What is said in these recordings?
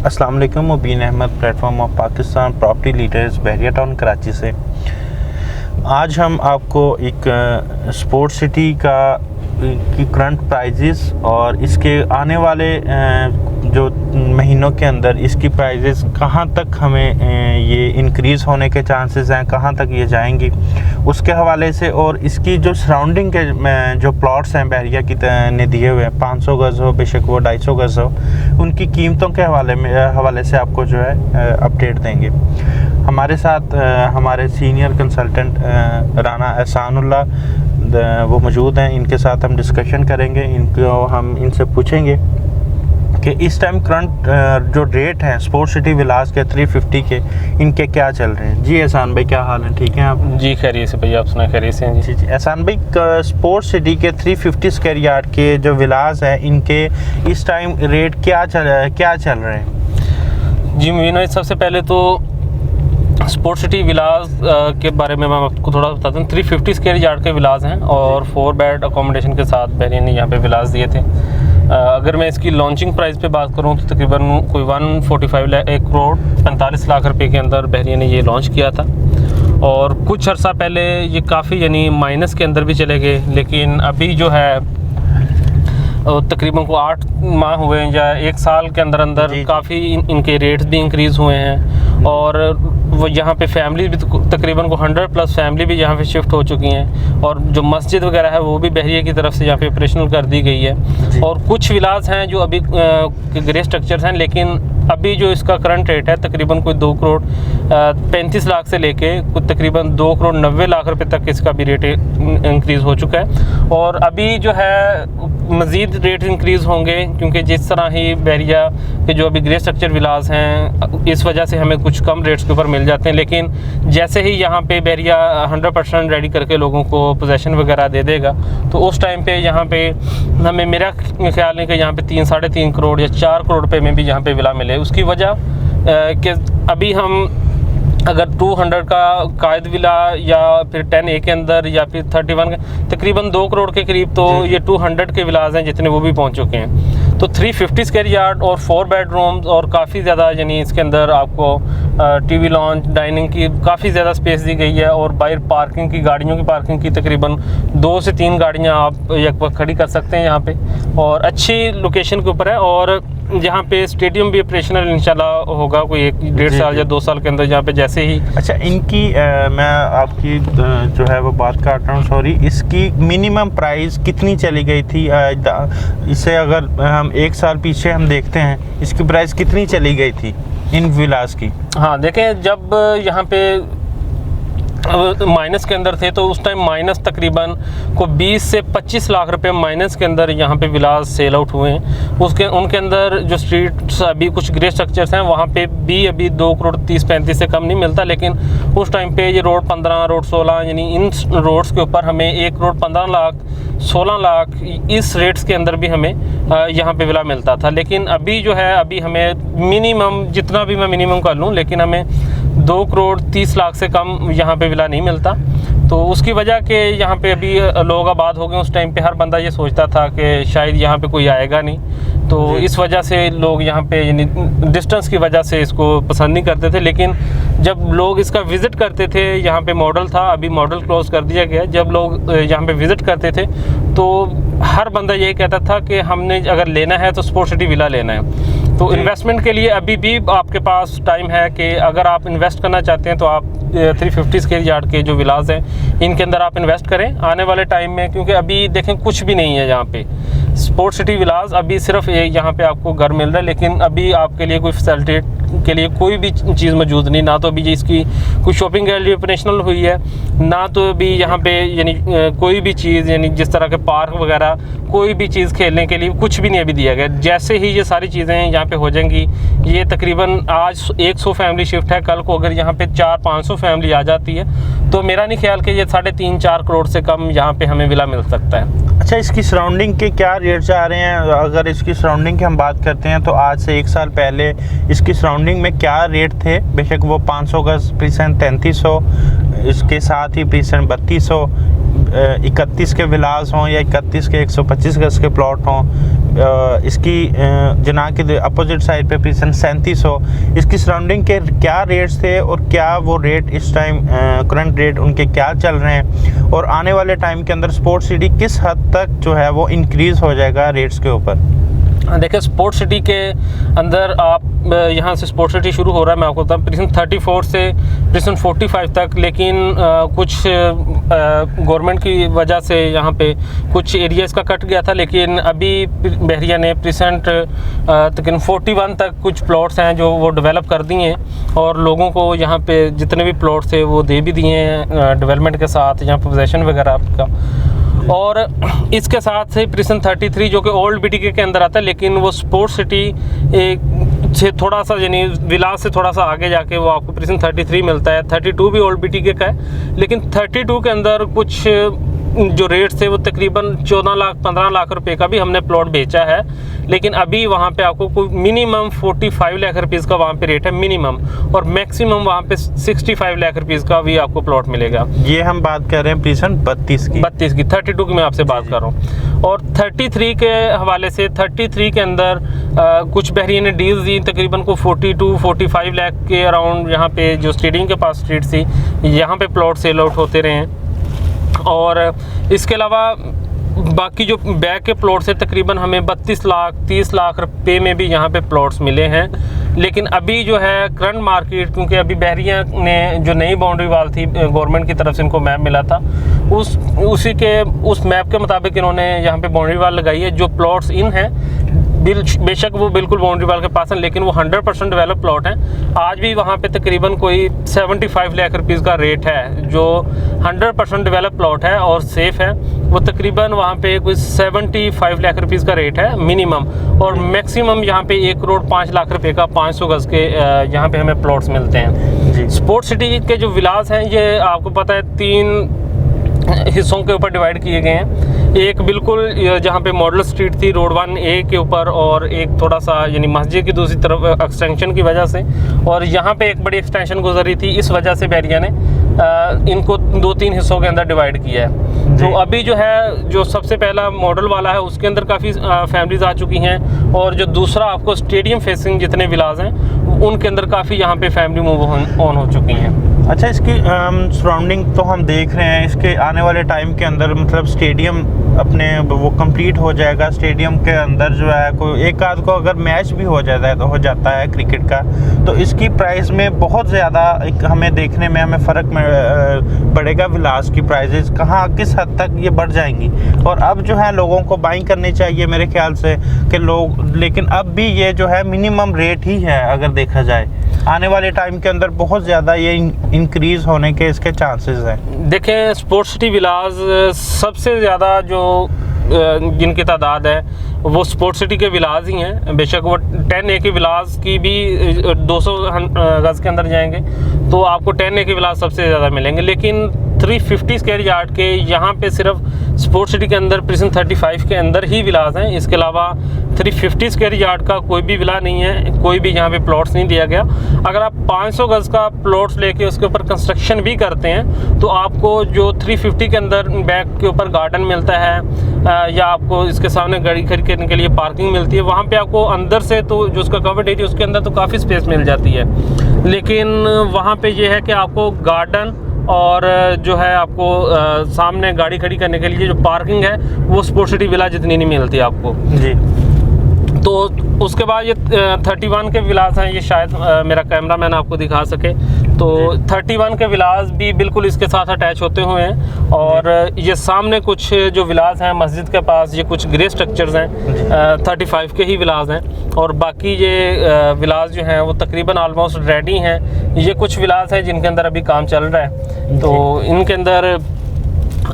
अस्सलाम वालेकुम। Mubeen Ahmed, platform of Pakistan property leaders, Bahria Town Karachi से। आज हम आपको एक स्पोर्ट्स सिटी की करंट प्राइजेस और इसके आने वाले जो महीनों के अंदर इसकी प्राइजेस कहां तक हमें ये इंक्रीज़ होने के चांसेस हैं, कहां तक ये जाएंगी, उसके हवाले से, और इसकी जो सराउंडिंग के जो प्लॉट्स हैं बहरिया की ने दिए हुए हैं, 500 गज़ हो, बेशक वो 250 गज़ हो, उनकी कीमतों के हवाले से आपको जो है अपडेट देंगे। हमारे साथ हमारे सीनियर कंसल्टेंट राना एहसानुल्लाह वो मौजूद हैं। इनके साथ हम डिस्कशन करेंगे। हम इनसे पूछेंगे कि इस टाइम करंट जो रेट हैं स्पोर्ट्स सिटी विलास के 350 के, इनके क्या चल रहे हैं। जी एहसान भाई, क्या हाल है? ठीक हैं आप? जी खैरियत से भैया, आप सुना खैरियत से हैं? जी जी। एहसान भाई, स्पोर्ट्स सिटी के 350 स्क्वायर यार्ड के जो विलास हैं, इनके इस टाइम रेट क्या चल रहे हैं? जी मीना, सबसे पहले तो स्पोर्ट्स सिटी विलास के बारे में मैं आपको थोड़ा बताता हूँ। 350 स्क्वायर यार्ड के विलास हैं और 4 बेड अकोमोडेशन के साथ बहरिया ने यहाँ पे विलास दिए थे। अगर मैं इसकी लॉन्चिंग प्राइस पे बात करूँ तो तकरीबन कोई 1 करोड़ 45 लाख रुपए के अंदर बहरिया ने ये लॉन्च किया था। और कुछ अर्सा पहले ये काफ़ी यानी माइनस के अंदर भी चले गए, लेकिन अभी जो है तकरीबन को 8 माह हुए हैं या 1 साल के अंदर काफ़ी इनके रेट्स भी इंक्रीज़ हुए हैं। और वो यहाँ पे फैमिली भी तकरीबन को 100+ फैमिली भी यहाँ पे शिफ्ट हो चुकी हैं। और जो मस्जिद वगैरह है वो भी बहरिया की तरफ से यहाँ पे ऑपरेशनल कर दी गई है। और कुछ विलास हैं जो अभी ग्रे स्ट्रक्चर्स हैं, लेकिन अभी जो इसका करंट रेट है तकरीबन कोई 2 करोड़ 35 लाख से लेके कुछ तकरीबन 2 करोड़ 90 लाख रुपए तक इसका भी रेट इंक्रीज़ हो चुका है। और अभी जो है मज़ीद रेट इंक्रीज़ होंगे, क्योंकि जिस तरह ही बहरिया के जो अभी ग्रे स्ट्रक्चर विलास हैं इस वजह से हमें कुछ कम रेट्स के ऊपर मिल जाते हैं। लेकिन जैसे ही यहाँ पे बहरिया 100% रेडी करके लोगों को पोजेसन वगैरह दे देगा तो उस टाइम पे यहाँ पे हमें, मेरा ख्याल है कि यहाँ पे 3-3.5 करोड़ या 4 करोड़ रुपए में भी यहाँ पे विला मिले। उसकी वजह कि अभी हम अगर 200 का कायद विला या फिर 10A के अंदर या फिर 31 का तकरीबन 2 करोड़ के करीब तो ये 200 के विलास हैं जितने वो भी पहुंच चुके हैं। तो 350 स्क्वायर यार्ड और 4 बेडरूम्स और काफ़ी ज़्यादा यानी इसके अंदर आपको टीवी लॉन्च, डाइनिंग की काफ़ी ज़्यादा स्पेस दी गई है। और बाहर पार्किंग की, गाड़ियों की पार्किंग की तकरीबन 2 से 3 गाड़ियाँ आप एक वक्त खड़ी कर सकते हैं यहाँ पे। और अच्छी लोकेशन के ऊपर है और जहाँ पे स्टेडियम भी ऑपरेशनल इंशाल्लाह होगा कोई 1-1.5 साल या 2 साल के अंदर, जहाँ पे जैसे ही। अच्छा, इनकी मैं आपकी जो है वो बात काट रहा हूँ, सॉरी। इसकी मिनिमम प्राइस कितनी चली गई थी? इससे अगर हम 1 साल पीछे हम देखते हैं, इसकी प्राइस कितनी चली गई थी इन विलास की? हाँ देखें, जब यहाँ पे माइनस के अंदर थे तो उस टाइम माइनस तकरीबन को 20 से 25 लाख रुपए माइनस के अंदर यहाँ पे विलास सेल आउट हुए हैं। उनके अंदर जो स्ट्रीट्स अभी कुछ ग्रे स्ट्रक्चर्स हैं वहाँ पे भी अभी 2 करोड़ 30-35 से कम नहीं मिलता, लेकिन उस टाइम पे ये रोड 15, रोड 16 यानी इन रोड्स के ऊपर हमें 1 करोड़ 15 लाख 16 लाख इस रेट्स के अंदर भी हमें यहाँ पे विला मिलता था। लेकिन अभी जो है अभी हमें मिनिमम, जितना भी मैं मिनिमम कर लूँ, लेकिन हमें 2 करोड़ 30 लाख से कम यहाँ पे विला नहीं मिलता। तो उसकी वजह के यहाँ पे अभी लोग आबाद हो गए। उस टाइम पे हर बंदा ये सोचता था कि शायद यहाँ पे कोई आएगा नहीं, तो इस वजह से लोग यहाँ पे यानी डिस्टेंस की वजह से इसको पसंद नहीं करते थे। लेकिन जब लोग इसका विज़िट करते थे, यहाँ पे मॉडल था, अभी मॉडल क्लोज कर दिया गया। जब लोग यहाँ पे विज़िट करते थे तो हर बंदा यही कहता था कि हमने अगर लेना है तो स्पोर्ट्स सिटी विला लेना है। तो इन्वेस्टमेंट के लिए अभी भी आपके पास टाइम है कि अगर आप इन्वेस्ट करना चाहते हैं तो आप 350 स्क्वायर यार्ड के जो विलास हैं इनके अंदर आप इन्वेस्ट करें आने वाले टाइम में। क्योंकि अभी देखें कुछ भी नहीं है यहाँ पे स्पोर्ट्स सिटी विलास, अभी सिर्फ यहाँ पे आपको घर मिल रहा है, लेकिन अभी आपके लिए कोई फैसिलिटी के लिए कोई भी चीज़ मौजूद नहीं। ना तो अभी इसकी कोई शॉपिंग गैलरी ऑपरेशनल हुई है, ना तो अभी यहाँ पे यानी कोई भी चीज़ यानी जिस तरह के पार्क वगैरह कोई भी चीज़ खेलने के लिए कुछ भी नहीं अभी दिया गया। जैसे ही ये सारी चीज़ें यहाँ पे हो जाएंगी, ये तकरीबन आज 100 फैमिली शिफ्ट है, कल को अगर यहाँ पे 400-500 फैमिली आ जाती है तो मेरा नहीं ख्याल कि ये 3.5-4 करोड़ से कम यहाँ पे हमें विला मिल सकता है। अच्छा, इसकी सराउंडिंग के क्या रेट जा रहे हैं? अगर इसकी सराउंडिंग की हम बात करते हैं तो आज से 1 साल पहले इसकी सराउंडिंग में क्या रेट थे? बेशक वो 500 गज प्रीसेंट 3300, इसके साथ ही प्रीसेंट 3200, 31 के विलास हों या 31 के 125 गज के प्लॉट हों, इसकी जना के अपोजिट साइड पे प्रिसन 37 हो, इसकी सराउंडिंग के क्या रेट्स थे और क्या वो रेट इस टाइम करंट रेट उनके क्या चल रहे हैं, और आने वाले टाइम के अंदर स्पोर्ट्स सिटी किस हद तक जो है वो इंक्रीज़ हो जाएगा रेट्स के ऊपर। देखिए, स्पोर्ट्स सिटी के अंदर आप यहाँ से स्पोर्ट्स सिटी शुरू हो रहा है, मैं आपको बताऊँ प्रिसन 34 से प्रिसन 45 तक, लेकिन कुछ गवर्नमेंट की वजह से यहाँ पे कुछ एरियाज़ का कट गया था, लेकिन अभी बहरिया ने प्रिसेंट तकरीबन 41 तक कुछ प्लॉट्स हैं जो वो डेवलप कर दिए हैं, और लोगों को यहाँ पे जितने भी प्लॉट्स थे वो दे भी दिए हैं डेवलपमेंट के साथ, यहाँ पोजेसन वगैरह आपका। और इसके साथ से प्रिसन 33 जो कि ओल्ड बीटीके के अंदर आता है, लेकिन वो स्पोर्ट्स सिटी एक से थोड़ा सा यानी विलास से थोड़ा सा आगे जाके वो आपको प्रिसन 33 मिलता है। 32 भी ओल्ड बीटीके का है, लेकिन 32 के अंदर कुछ जो रेट थे वो तकरीबन 14 लाख 15 लाख रुपए का भी हमने प्लॉट बेचा है, लेकिन अभी वहाँ पे आपको कोई मिनिमम 45 लाख रुपीज़ का वहाँ पे रेट है मिनिमम, और मैक्सिमम वहाँ पे 65 लाख रुपीज़ का भी आपको प्लॉट मिलेगा। ये हम बात कर रहे हैं प्रिसन 32 की। 32 की मैं आपसे बात कर रहा हूँ। और 33 के हवाले से 33 के अंदर कुछ बहरीन ने डील्स दी तकरीबन को 42-45 लाख के अराउंड, यहाँ पे जो स्टेडियम के पास स्ट्रीट थी यहाँ पे प्लॉट सेल आउट होते रहे हैं। और इसके अलावा बाकी जो बैक के प्लॉट्स है तकरीबन हमें 32 लाख 30 लाख रुपए में भी यहाँ पे प्लॉट्स मिले हैं। लेकिन अभी जो है करंट मार्केट, क्योंकि अभी बहरिया ने जो नई बाउंड्री वाल थी गवर्नमेंट की तरफ से इनको मैप मिला था, उस मैप के मुताबिक इन्होंने यहाँ पे बाउंड्री वाल लगाई है। जो प्लॉट्स इन हैं बेशक वो बिल्कुल बाउंड्री वाल के पास हैं, लेकिन वो 100% डेवलप प्लॉट हैं। आज भी वहाँ पे तकरीबन कोई 75 लाख रुपीज़ का रेट है, जो 100% डेवलप प्लॉट है और सेफ़ है। वो तकरीबन वहाँ पे कोई 75 लाख रुपीज़ का रेट है मिनिमम, और मैक्सिमम यहाँ पे 1 करोड़ 5 लाख रुपए का 500 गज़ के यहाँ पे हमें प्लॉट्स मिलते हैं। स्पोर्ट्स सिटी के जो विलास हैं ये आपको पता है 3 हिस्सों के ऊपर डिवाइड किए गए हैं। एक बिल्कुल जहाँ पे मॉडल स्ट्रीट थी रोड 1A के ऊपर, और एक थोड़ा सा यानी मस्जिद की दूसरी तरफ एक्सटेंशन की वजह से, और यहाँ पे एक बड़ी एक्सटेंशन गुजरी थी, इस वजह से बहरिया ने इनको 2-3 हिस्सों के अंदर डिवाइड किया है। तो अभी जो है जो सबसे पहला मॉडल वाला है उसके अंदर काफ़ी फैमिलीज आ चुकी हैं, और जो दूसरा आपको स्टेडियम फेसिंग जितने विलास हैं उनके अंदर काफ़ी यहाँ पे फैमिली मूव ऑन हो चुकी हैं। अच्छा, इसकी सराउंडिंग तो हम देख रहे हैं, इसके आने वाले टाइम के अंदर मतलब स्टेडियम अपने वो कंप्लीट हो जाएगा। स्टेडियम के अंदर जो है कोई एक आध को अगर मैच भी हो जाता है क्रिकेट का, तो इसकी प्राइस में बहुत ज़्यादा हमें देखने में हमें फ़र्क पड़ेगा। विलास की प्राइजेस कहाँ किस हद तक ये बढ़ जाएंगी, और अब जो है लोगों को बाइंग करनी चाहिए मेरे ख्याल से कि लोग, लेकिन अब भी ये जो है मिनिमम रेट ही है अगर देखा जाए। आने वाले टाइम के अंदर बहुत ज़्यादा ये इंक्रीज़ होने के इसके चांसेस हैं। देखें, स्पोर्ट्स सिटी विलास सबसे ज़्यादा जो जिनकी तादाद है वो स्पोर्ट्स सिटी के विलास ही हैं। बेशक वो 10A के विलास की भी 200 गज़ के अंदर जाएंगे तो आपको 10A के विलास सबसे ज़्यादा मिलेंगे, लेकिन 350 स्क्वायर यार्ड के यहाँ पे सिर्फ स्पोर्ट्स सिटी के अंदर प्रिसन 35 के अंदर ही विलास हैं। इसके अलावा 350 स्क्वायर यार्ड का कोई भी विला नहीं है, कोई भी यहाँ पे प्लॉट्स नहीं दिया गया। अगर आप 500 गज़ का प्लॉट्स लेके उसके ऊपर कंस्ट्रक्शन भी करते हैं तो आपको जो 350 के अंदर बैक के ऊपर गार्डन मिलता है या आपको इसके सामने गाड़ी खड़ी करने के लिए पार्किंग मिलती है, वहाँ पे आपको अंदर से तो जो उसका कवर्ड एरिया उसके अंदर तो काफ़ी स्पेस मिल जाती है, लेकिन वहाँ पे ये है कि आपको गार्डन और जो है आपको सामने गाड़ी खड़ी करने के लिए जो पार्किंग है वो स्पोर्ट्स सिटी विला जितनी नहीं मिलती आपको जी। तो उसके बाद ये 31 के विलास हैं, ये शायद मेरा कैमरामैन आपको दिखा सके, तो 31 के विलास भी बिल्कुल इसके साथ अटैच होते हुए हैं। और ये सामने कुछ जो विलास हैं मस्जिद के पास, ये कुछ ग्रे स्ट्रक्चर्स हैं 35 के ही विलास हैं, और बाकी ये विलास जो हैं वो तकरीबन ऑलमोस्ट रेडी हैं। ये कुछ विलास हैं जिनके अंदर अभी काम चल रहा है, तो इनके अंदर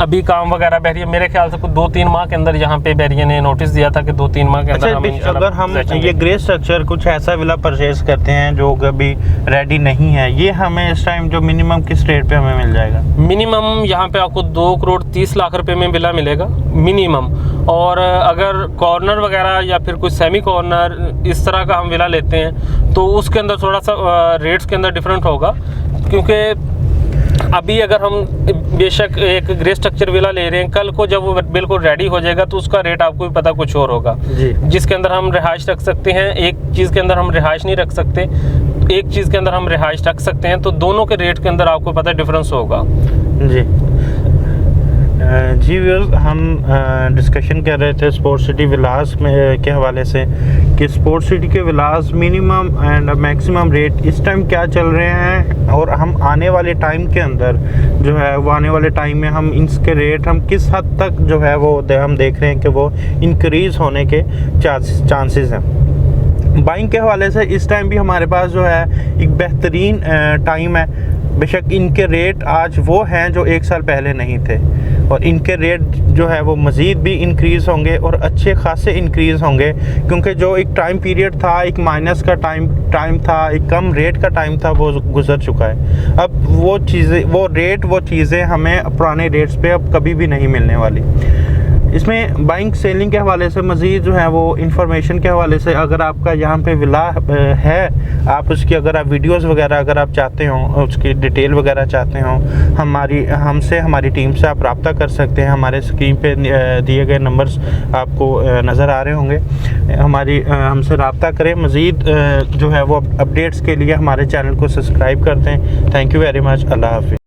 अभी काम वगैरह बहरिया मेरे ख्याल से कुछ 2-3 माह के अंदर यहाँ पे बहरिया ने नोटिस दिया था कि 2-3 माह के अंदर अगर हम ये ग्रे स्ट्रक्चर कुछ ऐसा विला परचेज करते हैं जो अभी रेडी नहीं है, ये हमें इस टाइम जो मिनिमम किस रेट पे हमें मिल जाएगा? मिनिमम यहाँ पे आपको 2 करोड़ 30 लाख रुपए में विला मिलेगा मिनिमम। और अगर कॉर्नर वगैरह या फिर कुछ सेमी कॉर्नर इस तरह का हम विला लेते हैं तो उसके अंदर थोड़ा सा रेट्स के अंदर डिफरेंट होगा, क्योंकि अभी अगर हम बेशक एक ग्रे स्ट्रक्चर विला ले रहे हैं, कल को जब वो बिल्कुल रेडी हो जाएगा तो उसका रेट आपको भी पता कुछ और होगा जी। जिसके अंदर हम रिहाइश रख सकते हैं, एक चीज़ के अंदर हम रिहाइश नहीं रख सकते, एक चीज़ के अंदर हम रिहाइश रख सकते हैं, तो दोनों के रेट के अंदर आपको पता डिफरेंस होगा। जी जी व्यूअर्स, हम डिस्कशन कर रहे थे स्पोर्ट सिटी विलास में के हवाले से कि स्पोर्ट सिटी के विलास मिनिमम एंड मैक्सिमम रेट इस टाइम क्या चल रहे हैं, और हम आने वाले टाइम के अंदर जो है वो आने वाले टाइम में हम इसके रेट हम किस हद तक जो है वो हम देख रहे हैं कि वो इंक्रीज़ होने के चांसेस हैं। बाइंग के हवाले से इस टाइम भी हमारे पास जो है एक बेहतरीन टाइम है। बेशक इनके रेट आज वो हैं जो एक साल पहले नहीं थे, और इनके रेट जो है वो मज़ीद भी इंक्रीज़ होंगे और अच्छे खासे इंक्रीज़ होंगे, क्योंकि जो एक टाइम पीरियड था, एक माइनस का टाइम था, एक कम रेट का टाइम था, वो गुज़र चुका है। अब वो चीज़ें हमें पुराने रेट्स पे अब कभी भी नहीं मिलने वाली। इसमें बाइंग सेलिंग के हवाले से मज़ीद जो है वो इंफॉर्मेशन के हवाले से, अगर आपका यहाँ पे विला है, आप उसकी अगर आप वीडियोस वगैरह अगर आप चाहते हो, उसकी डिटेल वगैरह चाहते हो, हमारी टीम से आप रब्ता कर सकते हैं। हमारे स्क्रीन पे दिए गए नंबर्स आपको नज़र आ रहे होंगे। हमसे रब्ता करें। मज़ीद जो है वो अपडेट्स के लिए हमारे चैनल को सब्सक्राइब करते हैं। Thank you very much. अल्लाह हाफ़िज़।